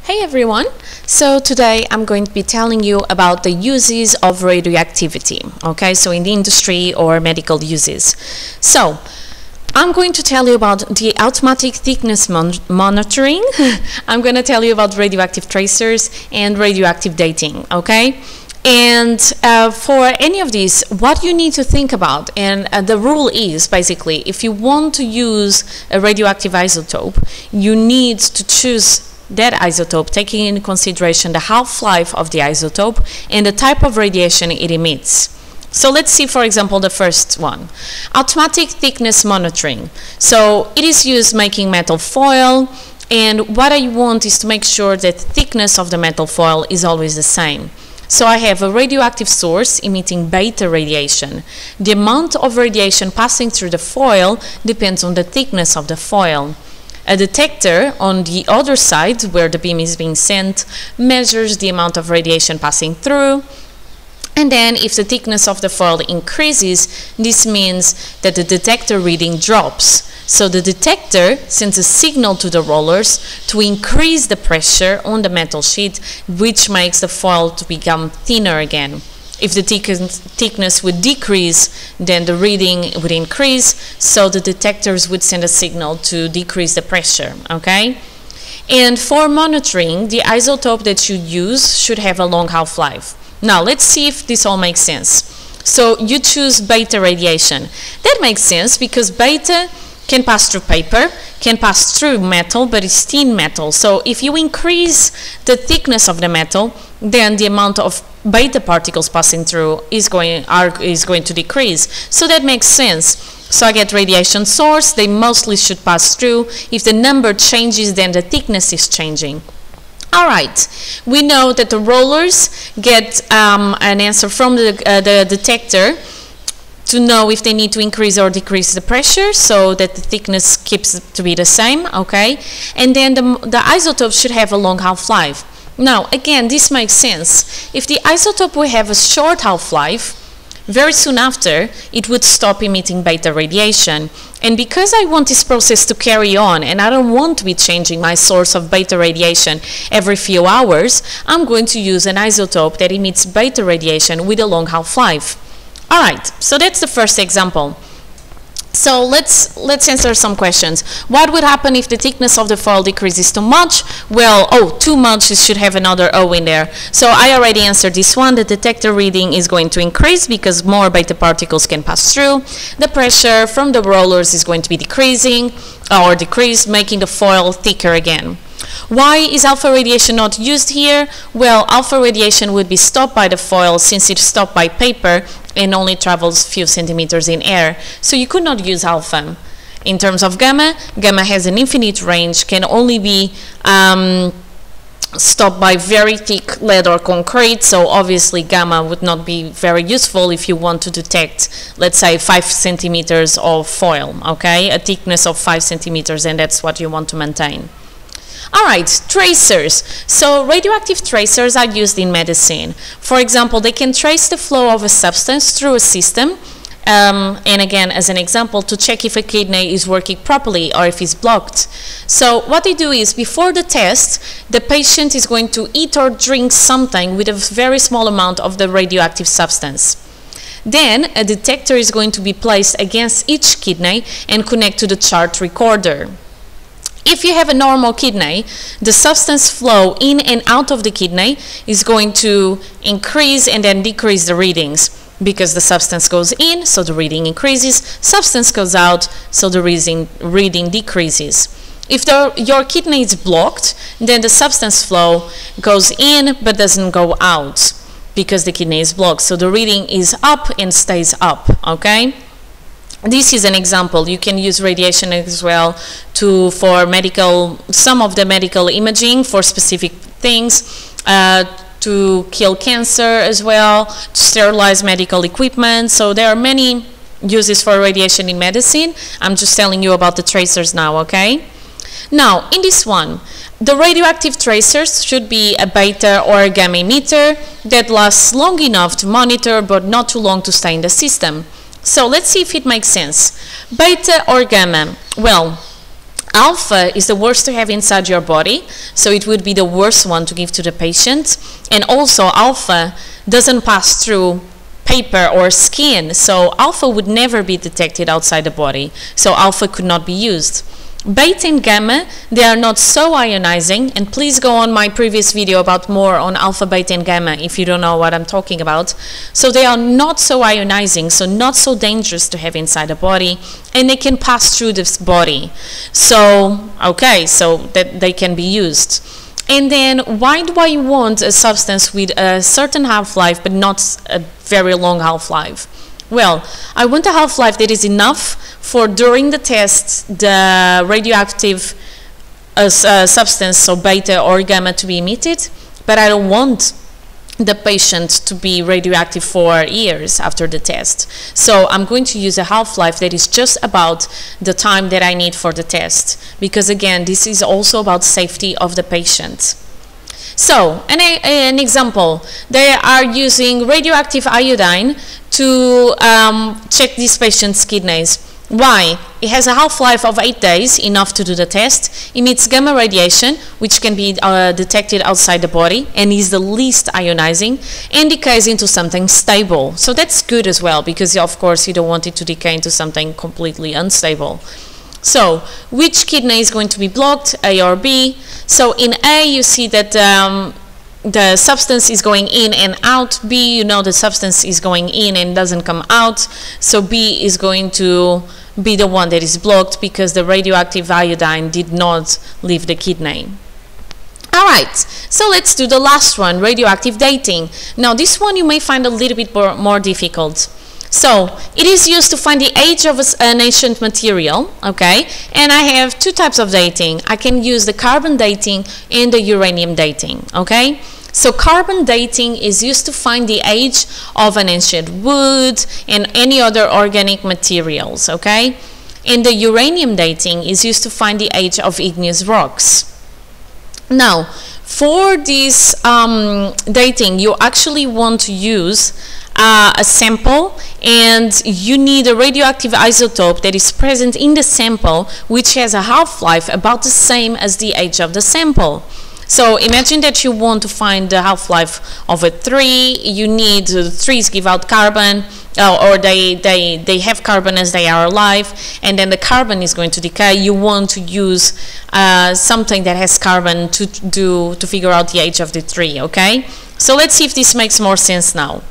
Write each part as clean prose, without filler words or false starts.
Hey everyone! So today I'm going to be telling you about the uses of radioactivity, okay, so in the industry or medical uses. So I'm going to tell you about the automatic thickness monitoring. I'm going to tell you about radioactive tracers and radioactive dating, okay? And for any of these, what you need to think about, and the rule is basically, if you want to use a radioactive isotope, you need to choose that isotope, taking into consideration the half-life of the isotope and the type of radiation it emits. So let's see, for example, the first one, automatic thickness monitoring. So it is used making metal foil, and what I want is to make sure that the thickness of the metal foil is always the same. So I have a radioactive source emitting beta radiation. The amount of radiation passing through the foil depends on the thickness of the foil. A detector on the other side, where the beam is being sent, measures the amount of radiation passing through. And then if the thickness of the foil increases, this means that the detector reading drops. So the detector sends a signal to the rollers to increase the pressure on the metal sheet, which makes the foil to become thinner again. If the thickness would decrease, then the reading would increase, so the detectors would send a signal to decrease the pressure, okay? And for monitoring, the isotope that you use should have a long half-life. Now, let's see if this all makes sense. So you choose beta radiation. That makes sense because beta can pass through paper, can pass through metal, but it's thin metal. So if you increase the thickness of the metal, then the amount of beta particles passing through is going to decrease. So that makes sense. So I get radiation source, they mostly should pass through. If the number changes, then the thickness is changing. All right, we know that the rollers get an answer from the detector to know if they need to increase or decrease the pressure so that the thickness keeps to be the same, okay? And then the isotope should have a long half-life. Now, again, this makes sense. If the isotope will have a short half-life, very soon after, it would stop emitting beta radiation. And because I want this process to carry on and I don't want to be changing my source of beta radiation every few hours, I'm going to use an isotope that emits beta radiation with a long half-life. All right, so that's the first example. So let's answer some questions. What would happen if the thickness of the foil decreases too much? Well, too much, it should have another O in there. So I already answered this one. The detector reading is going to increase because more beta particles can pass through. The pressure from the rollers is going to be decreasing or decreased, making the foil thicker again. Why is alpha radiation not used here? Well, alpha radiation would be stopped by the foil since it's stopped by paper and only travels a few centimeters in air. So you could not use alpha. In terms of gamma, gamma has an infinite range, can only be stopped by very thick lead or concrete, so obviously gamma would not be very useful if you want to detect, let's say, 5 centimeters of foil, okay? A thickness of 5 centimeters, and that's what you want to maintain. All right, tracers. So radioactive tracers are used in medicine. For example, they can trace the flow of a substance through a system, and again, as an example, to check if a kidney is working properly or if it's blocked. So what they do is, before the test, the patient is going to eat or drink something with a very small amount of the radioactive substance. Then a detector is going to be placed against each kidney and connect to the chart recorder. If you have a normal kidney, the substance flow in and out of the kidney is going to increase and then decrease the readings because the substance goes in, so the reading increases, substance goes out, so the reading decreases. If your kidney is blocked, then the substance flow goes in but doesn't go out because the kidney is blocked, so the reading is up and stays up, okay? This is an example. You can use radiation as well for medical, some of the medical imaging for specific things, to kill cancer as well, to sterilize medical equipment. So there are many uses for radiation in medicine. I'm just telling you about the tracers now, okay? Now, in this one, the radioactive tracers should be a beta or a gamma emitter that lasts long enough to monitor but not too long to stay in the system. So let's see if it makes sense. Beta or gamma? Well, Alpha is the worst to have inside your body, so it would be the worst one to give to the patient. And also alpha doesn't pass through paper or skin, so alpha would never be detected outside the body, so alpha could not be used. Beta and gamma, they are not so ionizing, and please go on my previous video about more on alpha, beta and gamma if you don't know what I'm talking about. So they are not so ionizing, so not so dangerous to have inside the body, and they can pass through this body. So, okay, so that they can be used. And then why do I want a substance with a certain half-life but not a very long half-life? Well, I want a half-life that is enough for during the test the radioactive substance, so beta or gamma, to be emitted, but I don't want the patient to be radioactive for years after the test. So I'm going to use a half-life that is just about the time that I need for the test, because again, this is also about safety of the patient. So, an example, they are using radioactive iodine to check this patient's kidneys. Why? It has a half-life of 8 days, enough to do the test, emits gamma radiation, which can be detected outside the body, and is the least ionizing, and decays into something stable. So that's good as well, because of course you don't want it to decay into something completely unstable. So, which kidney is going to be blocked, A or B? So in A, you see that the substance is going in and out. B, you know the substance is going in and doesn't come out. So B is going to be the one that is blocked because the radioactive iodine did not leave the kidney. Alright, so let's do the last one, radioactive dating. Now this one you may find a little bit more difficult. So, it is used to find the age of an ancient material, okay? And I have two types of dating. I can use the carbon dating and the uranium dating, okay? So, carbon dating is used to find the age of an ancient wood and any other organic materials, okay? And the uranium dating is used to find the age of igneous rocks. Now, for this dating, you actually want to use a sample, and you need a radioactive isotope that is present in the sample, which has a half-life about the same as the age of the sample. So imagine that you want to find the half-life of a tree. You need the trees give out carbon, or they have carbon as they are alive, and then the carbon is going to decay. You want to use something that has carbon to figure out the age of the tree, okay? So let's see if this makes more sense now.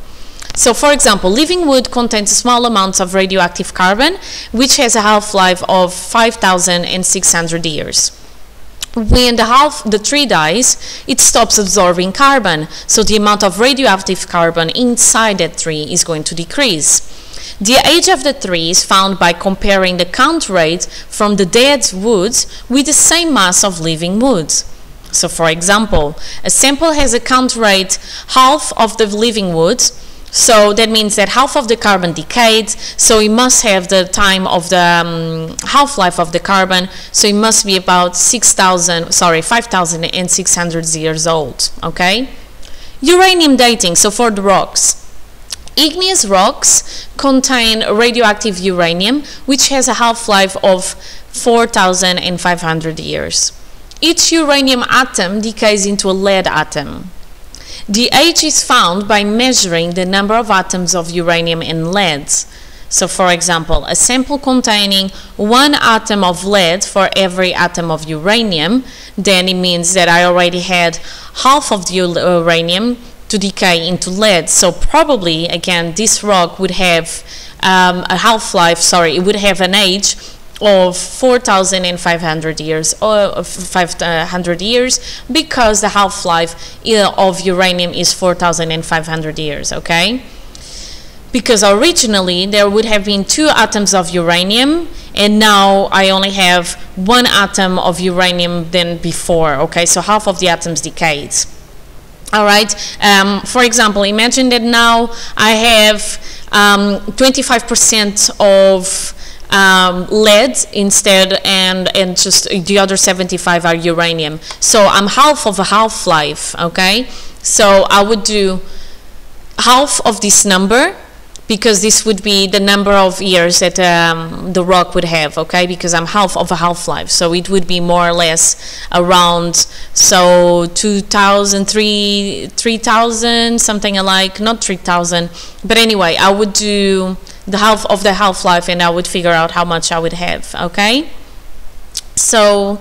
So for example, living wood contains small amounts of radioactive carbon, which has a half-life of 5,600 years. When the tree dies, it stops absorbing carbon, so the amount of radioactive carbon inside that tree is going to decrease. The age of the tree is found by comparing the count rate from the dead woods with the same mass of living woods. So for example, a sample has a count rate half of the living woods, so that means that half of the carbon decayed, so it must have the time of the half-life of the carbon, so it must be about 5,600 years old, okay? Uranium dating, so for the rocks. Igneous rocks contain radioactive uranium, which has a half-life of 4,500 years. Each uranium atom decays into a lead atom. The age is found by measuring the number of atoms of uranium in lead. So for example, a sample containing 1 atom of lead for every atom of uranium, then it means that I already had half of the uranium to decay into lead. So probably, again, this rock would have a half-life, it would have an age of 4,500 years, or 500 years, because the half-life of uranium is 4,500 years, okay? Because originally there would have been 2 atoms of uranium, and now I only have 1 atom of uranium than before, okay? So half of the atoms decayed. All right, for example, imagine that now I have 25% of lead instead, and just the other 75 are uranium. So I'm half of a half-life, okay? So I would do half of this number, because this would be the number of years that the rock would have, okay, because I'm half of a half-life, so it would be more or less around, so 2000, 3000, something alike, not 3000, but anyway, I would do the half of the half-life and I would figure out how much I would have, okay? So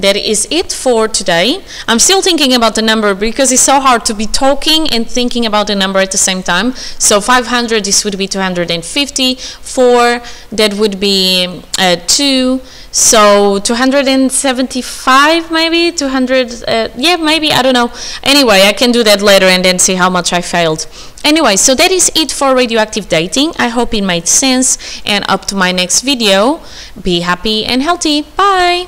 that is it for today. I'm still thinking about the number because it's so hard to be talking and thinking about the number at the same time. So 500, this would be 250. 4, that would be 2. So 275 maybe, 200, yeah, maybe, I don't know. Anyway, I can do that later and then see how much I failed. Anyway, so that is it for radioactive dating. I hope it made sense, and up to my next video, be happy and healthy. Bye!